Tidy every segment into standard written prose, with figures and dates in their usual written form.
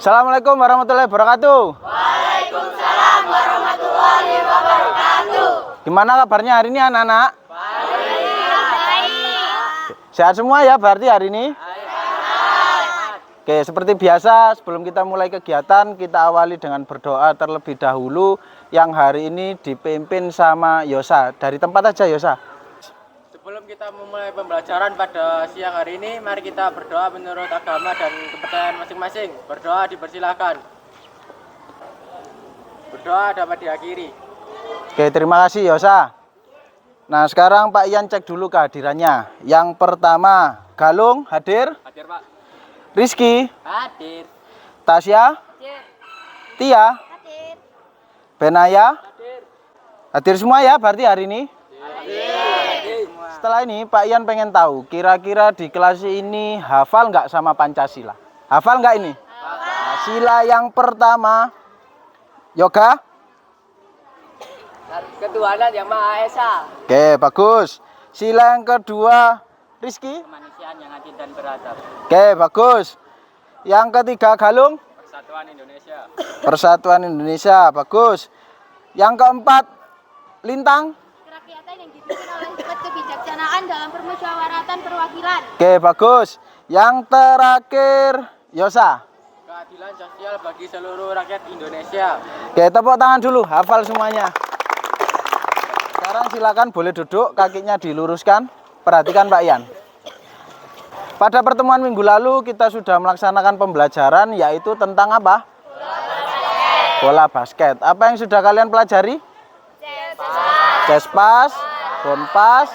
Assalamualaikum warahmatullahi wabarakatuh. Waalaikumsalam warahmatullahi wabarakatuh. Gimana kabarnya hari ini anak-anak? Baik. Sehat semua ya berarti hari ini? Oke, seperti biasa sebelum kita mulai kegiatan kita awali dengan berdoa terlebih dahulu yang hari ini dipimpin sama Yosa. Dari tempat aja Yosa. Sebelum kita memulai pembelajaran pada siang hari ini, mari kita berdoa menurut agama dan kepercayaan masing-masing. Berdoa dipersilakan. Berdoa dapat diakhiri. Oke, terima kasih Yosa. Nah, sekarang Pak Ian cek dulu kehadirannya. Yang pertama, Galung hadir, Hadir, Pak. Rizky, Hadir. Tasya, Tia, Hadir. Benaya, Hadir. hadir semua ya berarti hari ini. Hadir. Setelah ini Pak Ian pengen tahu, kira-kira di kelas ini hafal nggak sama Pancasila? Hafal nggak ini? Nah, sila yang pertama, yoga. Ketuhanan yang Maha Esa. Oke, bagus. Sila yang kedua, Rizky. Kemanusiaan yang adil dan beradab. Oke, bagus. Yang ketiga, Galung. Persatuan Indonesia. Persatuan Indonesia, bagus. Yang keempat, Lintang. Kerakyatan yang dipimpin oleh sifat kebijaksanaan dalam permusyawaratan perwakilan. Oke, bagus. Yang terakhir, Yosa. Keadilan sosial bagi seluruh rakyat Indonesia. Oke, tepuk tangan dulu, hafal semuanya. Sekarang silakan boleh duduk, kakinya diluruskan. Perhatikan Pak Ian. Pada pertemuan minggu lalu kita sudah melaksanakan pembelajaran yaitu tentang apa? Bola basket. Apa yang sudah kalian pelajari? Chest pass, down pass,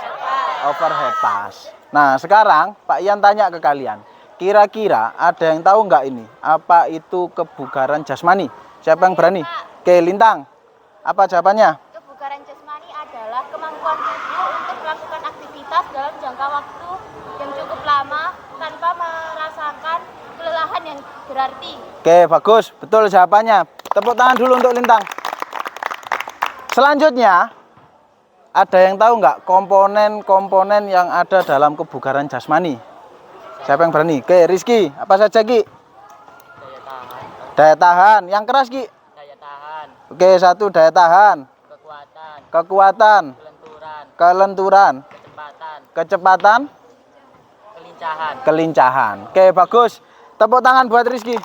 overhead pass. Nah, sekarang Pak Ian tanya ke kalian. Kira-kira ada yang tahu nggak ini? Apa itu kebugaran jasmani? Siapa yang berani? Oke, Lintang. Apa jawabannya? Kebugaran jasmani adalah kemampuan tubuh untuk melakukan aktivitas dalam jangka waktu yang cukup lama tanpa merasakan kelelahan yang berarti. Oke, bagus. Betul jawabannya. Tepuk tangan dulu untuk Lintang. Selanjutnya, ada yang tahu nggak komponen-komponen yang ada dalam kebugaran jasmani? Siapa yang berani? Oke, Rizky. Apa saja, Ki? Daya tahan. Daya tahan. Yang keras, Ki? Daya tahan. Oke, satu daya tahan. Kekuatan. Kekuatan. Kelenturan. Kelenturan. Kecepatan. Kecepatan. Kelincahan. Kelincahan. Oke, bagus. Tepuk tangan buat Rizky.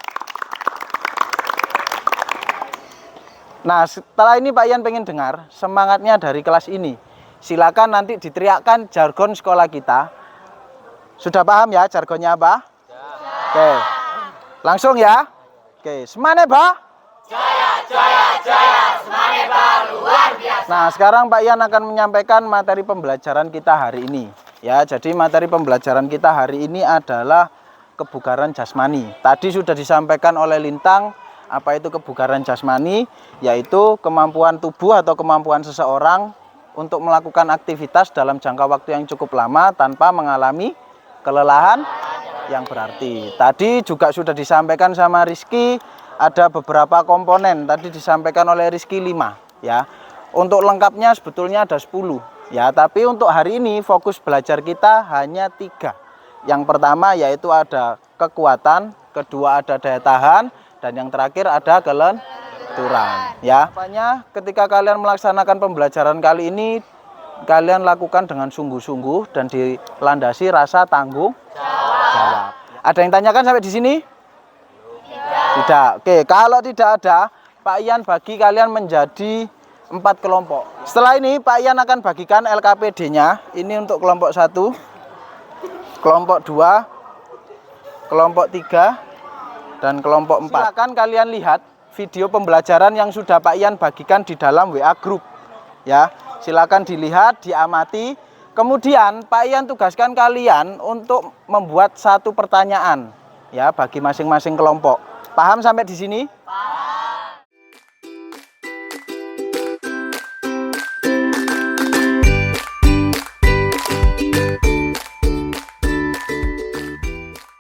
Nah, setelah ini Pak Ian pengen dengar semangatnya dari kelas ini. Silakan nanti diteriakkan jargon sekolah kita. Sudah paham ya jargonnya apa? Oke. Langsung ya. Oke, semaneba. Jaya, semaneba luar biasa. Nah, sekarang Pak Ian akan menyampaikan materi pembelajaran kita hari ini. Ya, jadi materi pembelajaran kita hari ini adalah kebugaran jasmani. Tadi sudah disampaikan oleh Lintang apa itu kebugaran jasmani, yaitu kemampuan tubuh atau kemampuan seseorang untuk melakukan aktivitas dalam jangka waktu yang cukup lama tanpa mengalami kelelahan yang berarti. Tadi juga sudah disampaikan sama Rizky, ada beberapa komponen. Tadi disampaikan oleh Rizky 5 ya. Untuk lengkapnya sebetulnya ada 10 ya, tapi untuk hari ini fokus belajar kita hanya 3. Yang pertama yaitu ada kekuatan, kedua ada daya tahan, dan yang terakhir ada kelenturan ya. Makanya ketika kalian melaksanakan pembelajaran kali ini, kalian lakukan dengan sungguh-sungguh dan dilandasi rasa tanggung jawab. Ada yang tanyakan sampai di sini? Tidak. Oke, kalau tidak ada, Pak Ian bagi kalian menjadi 4 kelompok. Setelah ini Pak Ian akan bagikan LKPD-nya. Ini untuk kelompok 1, kelompok 2, kelompok 3, dan kelompok 4. Silakan kalian lihat video pembelajaran yang sudah Pak Ian bagikan di dalam WA Group. Ya, silakan dilihat, diamati. Kemudian Pak Ian tugaskan kalian untuk membuat 1 pertanyaan ya bagi masing-masing kelompok. Paham sampai di sini?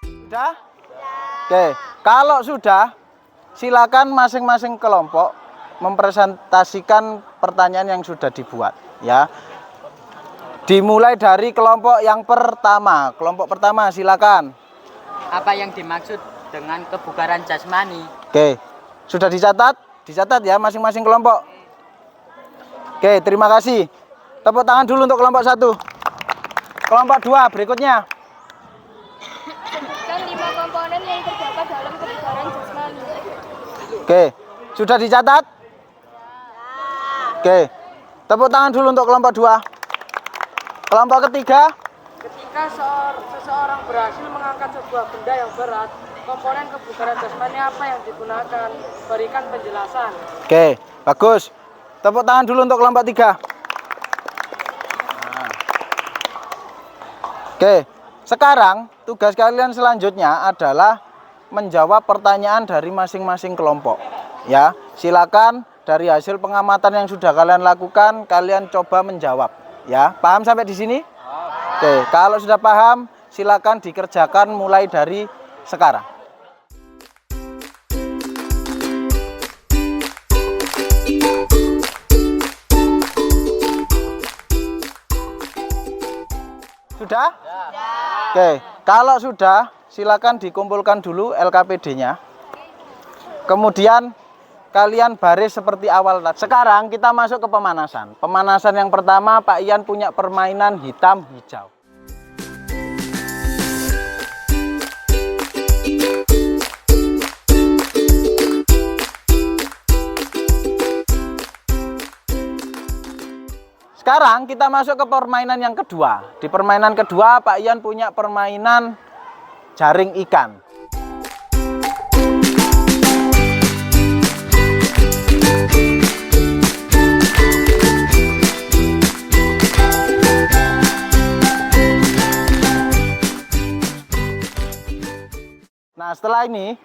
Sudah? Oke, kalau sudah, silakan masing-masing kelompok mempresentasikan pertanyaan yang sudah dibuat ya. Dimulai dari kelompok yang pertama. Kelompok pertama silakan. Apa yang dimaksud dengan kebugaran jasmani. Oke, sudah dicatat? Dicatat ya masing-masing kelompok. Oke, terima kasih. Tepuk tangan dulu untuk kelompok 1. Kelompok 2 berikutnya. Sebutkan 5 komponen yang terdapat dalam kebugaran jasmani. Oke, sudah dicatat? Oke, tepuk tangan dulu untuk kelompok 2. Kelompok ketiga. Ketika seseorang berhasil mengangkat sebuah benda yang berat, komponen kebugaran jasmani apa yang digunakan? Berikan penjelasan. Oke, bagus. Tepuk tangan dulu untuk kelompok 3. Oke, sekarang tugas kalian selanjutnya adalah menjawab pertanyaan dari masing-masing kelompok. Ya, silakan dari hasil pengamatan yang sudah kalian lakukan, kalian coba menjawab. Ya, paham sampai di sini? Oke, kalau sudah paham, silakan dikerjakan mulai dari sekarang. Sudah? Oke, kalau sudah, silakan dikumpulkan dulu LKPD-nya. Kemudian kalian baris seperti awal tadi. Sekarang kita masuk ke pemanasan. Pemanasan yang pertama, Pak Ian punya permainan hitam hijau. Sekarang kita masuk ke permainan yang kedua. Di permainan kedua, Pak Ian punya permainan jaring ikan. Nah, setelah ini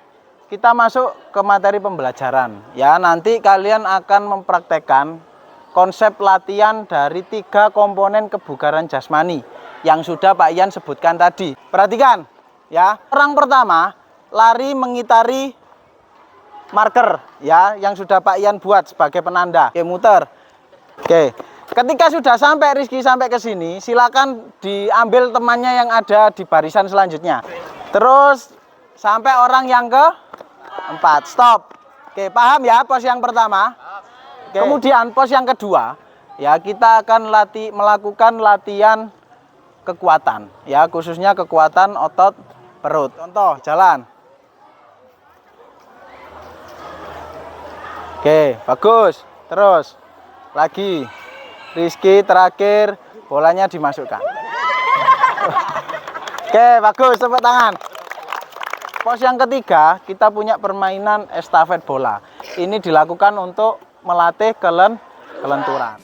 kita masuk ke materi pembelajaran. Ya, nanti kalian akan mempraktekkan konsep latihan dari 3 komponen kebugaran jasmani yang sudah Pak Ian sebutkan tadi. Perhatikan ya. Orang pertama lari mengitari marker ya yang sudah Pak Ian buat sebagai penanda. Oke, muter. Oke. Ketika sudah sampai Rizky sampai ke sini, silakan diambil temannya yang ada di barisan selanjutnya. Terus sampai orang yang ke-4. Stop. Oke, paham ya pos yang pertama? Oke. Kemudian pos yang kedua, ya kita akan melakukan latihan kekuatan, ya khususnya kekuatan otot perut. Contoh, jalan. Oke, bagus. Terus, lagi. Rizky terakhir, bolanya dimasukkan. Oke, bagus. Tepuk tangan. Pos yang ketiga, kita punya permainan estafet bola. Ini dilakukan untuk melatih kelenturan.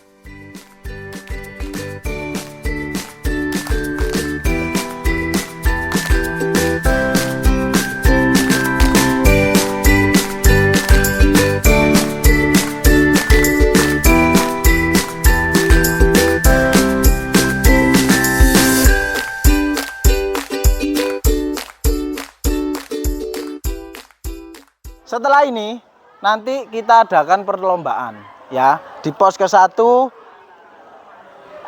Setelah ini nanti kita adakan perlombaan ya. Di pos ke-1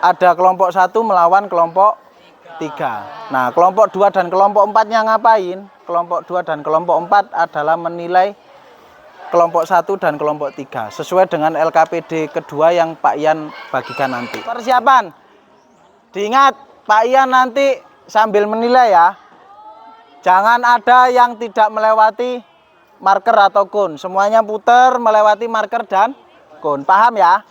ada kelompok 1 melawan kelompok 3. Nah, kelompok 2 dan kelompok 4-nya ngapain? Kelompok 2 dan kelompok 4 adalah menilai kelompok 1 dan kelompok 3 sesuai dengan LKPD kedua yang Pak Ian bagikan nanti. Persiapan. Diingat, Pak Ian nanti sambil menilai ya. Jangan ada yang tidak melewati marker atau kun, semuanya putar melewati marker dan kun. Paham ya?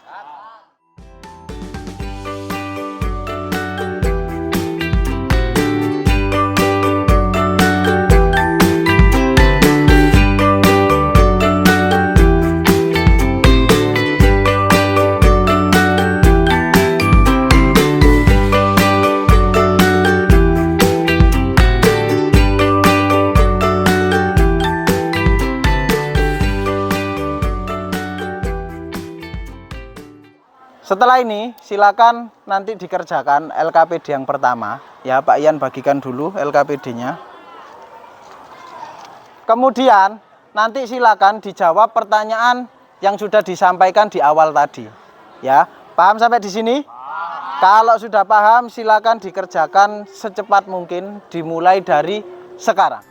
Setelah ini silakan nanti dikerjakan LKPD yang pertama ya. Pak Ian bagikan dulu LKPD-nya. Kemudian nanti silakan dijawab pertanyaan yang sudah disampaikan di awal tadi ya. Paham sampai di sini? Kalau sudah paham silakan dikerjakan secepat mungkin, dimulai dari sekarang.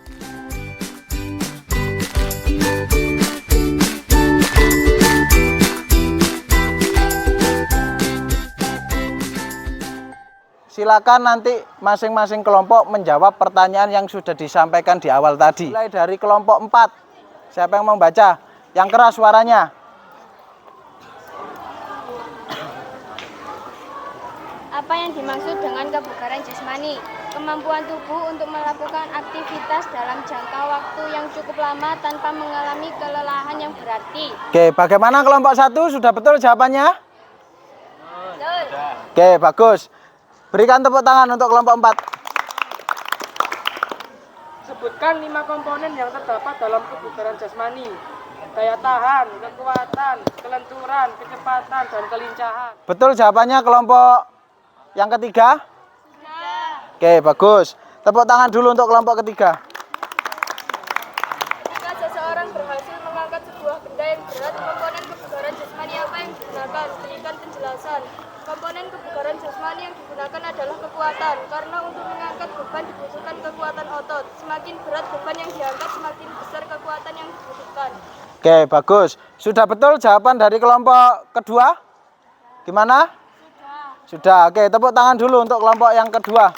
silakan nanti masing-masing kelompok menjawab pertanyaan yang sudah disampaikan di awal tadi. Mulai dari kelompok 4. Siapa yang membaca? Yang keras suaranya. Apa yang dimaksud dengan kebugaran jasmani? Kemampuan tubuh untuk melakukan aktivitas dalam jangka waktu yang cukup lama tanpa mengalami kelelahan yang berarti. Oke, bagaimana kelompok 1? Sudah betul jawabannya? Betul. Oke, bagus. Berikan tepuk tangan untuk kelompok 4. Sebutkan 5 komponen yang terdapat dalam kebugaran jasmani. Daya tahan, kekuatan, kelenturan, kecepatan, dan kelincahan. Betul jawabannya kelompok yang ketiga? Oke, bagus. Tepuk tangan dulu untuk kelompok ketiga. Jika seseorang berhasil mengangkat sebuah benda yang berat, komponen kebugaran jasmani apa yang digunakan? Berikan penjelasan. Komponen kebugaran jasmani yang digunakan adalah kekuatan, karena untuk mengangkat beban dibutuhkan kekuatan otot. Semakin berat beban yang diangkat, semakin besar kekuatan yang dibutuhkan. Oke, bagus. Sudah betul jawaban dari kelompok kedua? Gimana? Sudah. Oke, tepuk tangan dulu untuk kelompok yang kedua.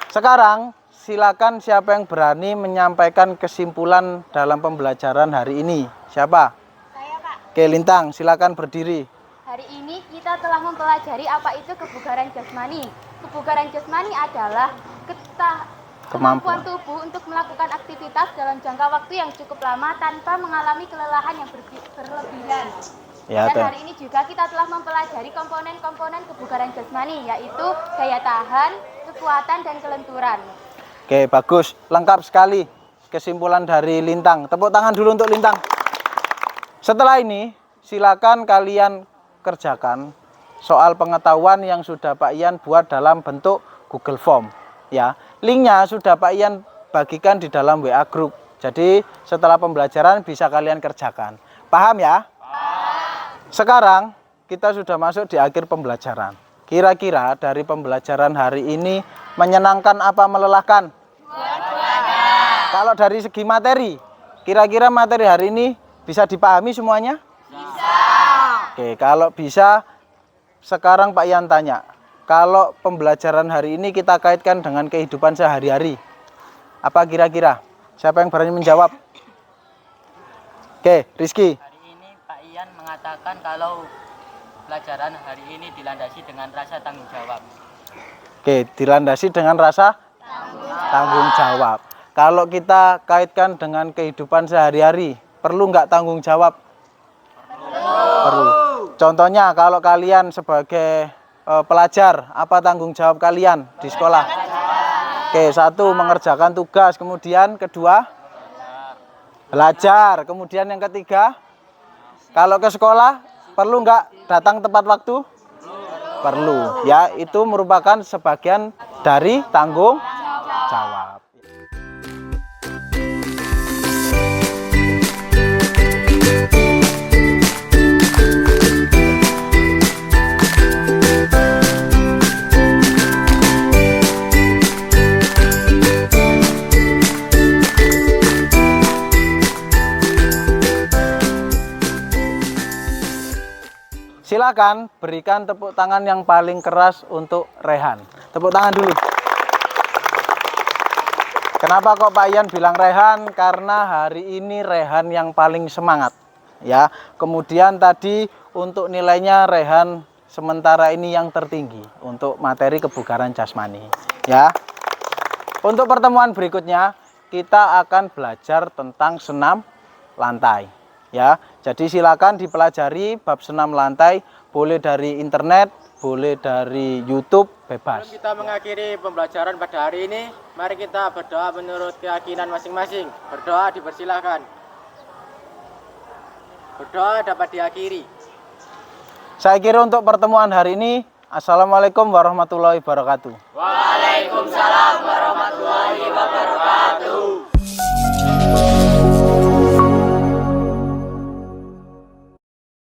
Sekarang silakan siapa yang berani menyampaikan kesimpulan dalam pembelajaran hari ini. Siapa? Saya, Pak. Oke, Lintang, silakan berdiri. Hari ini kita telah mempelajari apa itu kebugaran jasmani. Kebugaran jasmani adalah kemampuan tubuh untuk melakukan aktivitas dalam jangka waktu yang cukup lama tanpa mengalami kelelahan yang berlebihan. Ya, Dan hari ini juga kita telah mempelajari komponen-komponen kebugaran jasmani, yaitu daya tahan, kekuatan, dan kelenturan. Oke, bagus. Lengkap sekali kesimpulan dari Lintang. Tepuk tangan dulu untuk Lintang. Setelah ini, silakan kalian kerjakan soal pengetahuan yang sudah Pak Ian buat dalam bentuk Google Form. Ya, linknya sudah Pak Ian bagikan di dalam WA Group. Jadi setelah pembelajaran bisa kalian kerjakan. Paham ya? Sekarang kita sudah masuk di akhir pembelajaran. Kira-kira dari pembelajaran hari ini menyenangkan apa melelahkan? Kalau dari segi materi, kira-kira materi hari ini bisa dipahami semuanya? Bisa. Oke, kalau bisa, sekarang Pak Ian tanya. Kalau pembelajaran hari ini kita kaitkan dengan kehidupan sehari-hari, apa kira-kira? Siapa yang berani menjawab? Oke, Rizky. Mengatakan kalau pelajaran hari ini dilandasi dengan rasa tanggung jawab. Oke, dilandasi dengan rasa tanggung jawab. Kalau kita kaitkan dengan kehidupan sehari-hari, perlu nggak tanggung jawab? Perlu. Contohnya kalau kalian sebagai pelajar, apa tanggung jawab kalian di sekolah? Oke, 1 mengerjakan tugas, kemudian kedua belajar, kemudian yang ketiga, kalau ke sekolah perlu nggak datang tepat waktu? Perlu. Ya, itu merupakan sebagian dari tanggung jawab. Silakan berikan tepuk tangan yang paling keras untuk Rehan. Tepuk tangan dulu. Kenapa kok Pak Ian bilang Rehan? Karena hari ini Rehan yang paling semangat. Ya. Kemudian tadi untuk nilainya Rehan sementara ini yang tertinggi untuk materi kebugaran jasmani. Ya. Untuk pertemuan berikutnya kita akan belajar tentang senam lantai. Ya, jadi silakan dipelajari bab senam lantai, boleh dari internet, boleh dari YouTube, bebas. Sebelum kita mengakhiri pembelajaran pada hari ini, mari kita berdoa menurut keyakinan masing-masing. Berdoa dipersilahkan. Berdoa dapat diakhiri. Saya kira untuk pertemuan hari ini, Assalamualaikum warahmatullahi wabarakatuh. Waalaikumsalam warahmatullahi wabarakatuh.